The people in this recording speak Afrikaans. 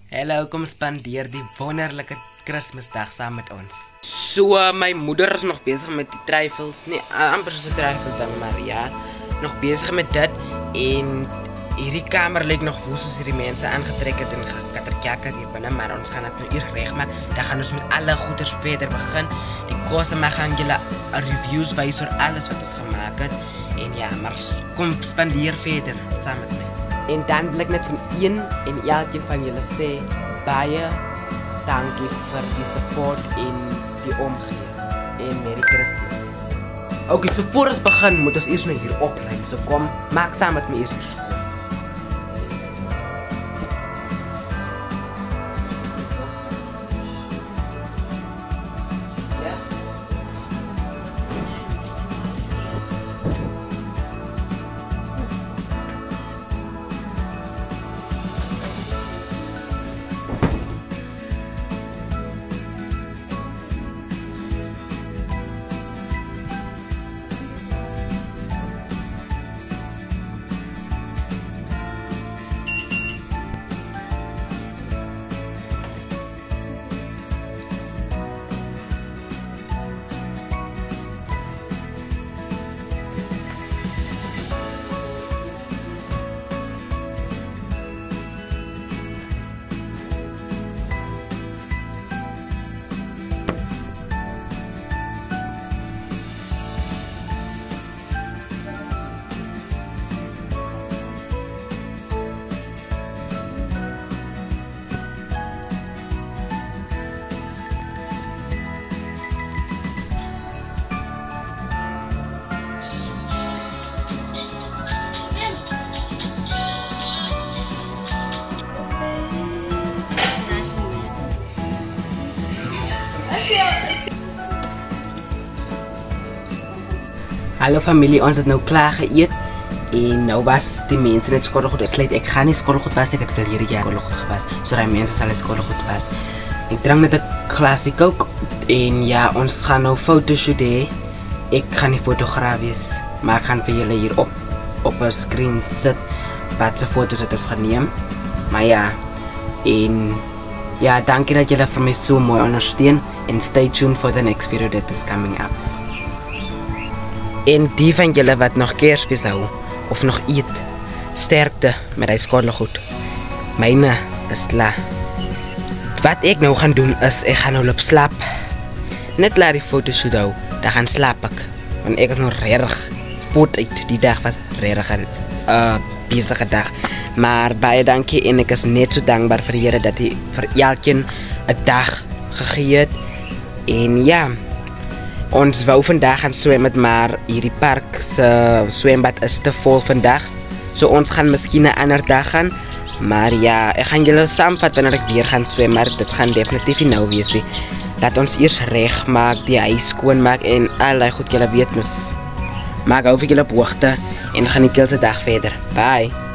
Hallo, kom spandeer die wonderlike Kersfeesdag saam met ons. So, my moeder is nog besig met die trifles. Nee, amper soos 'n trifle ding, maar ja, nog besig met dit en hierdie kamer lyk nog woes soos hierdie mense aangetrek het en gekatterkak hier binne, maar ons gaan dit nou eers regmaak. Dan gaan ons met alle goeders verder begin. Die kosse mag gaan julle reviews wys oor alles wat ons gemaak het. En ja, maar kom spandeer verder saam met my. En dan wil ek net van een en elkeen van julle sê baie dankie vir die support en die omgee. En Merry Christmas. Okay, so voor ons begin moet ons eers nou hier opruim. So kom, maak saam met my eers die skoon. Hallo familie, ons het nou klaar geëet en nou was die mense net skottelgoed. Ek gaan nie skottelgoed was, ek het vir hierdie jaar skottelgoed gewas. So die mense sal skottelgoed was. Ek drink net 'n glasie Coke en ja, ons gaan nou fotoshoot hê. Ek gaan nie fotograaf wees, maar ek gaan vir julle hier op 'n skerm sit wat se foto's het ons geneem. Maar ja, en ja, dankie dat julle vir my so mooi ondersteun en stay tuned for the next video that is coming up. En die van julle wat nog Kersfees hou of nog eet, sterkte met die skottelgoed. Myne is klaar. Wat ek nou gaan doen is, ek gaan nou loop slaap. Net laat die fotoshoot hou, dan gaan slaap ek. Want ek is nog regtig pot uit. Die dag was regtig 'n besige dag. Maar baie dankie en ek is net so dankbaar vir die Here dat hy vir elkeen 'n dag gegee het. En ja, ons wou vandag gaan swem, maar hierdie park se swembad is te vol vandag. So ons gaan miskien 'n ander dag gaan. Maar ja, ek gaan julle saamvat wanneer ek weer gaan swem, maar dit gaan definitief nie nou wees nie. Laat ons eers reg maak, die huis skoon maak en al die goed julle weet mos. Maak hou vir julle op hoogte en geniet julle se dag verder. Bye.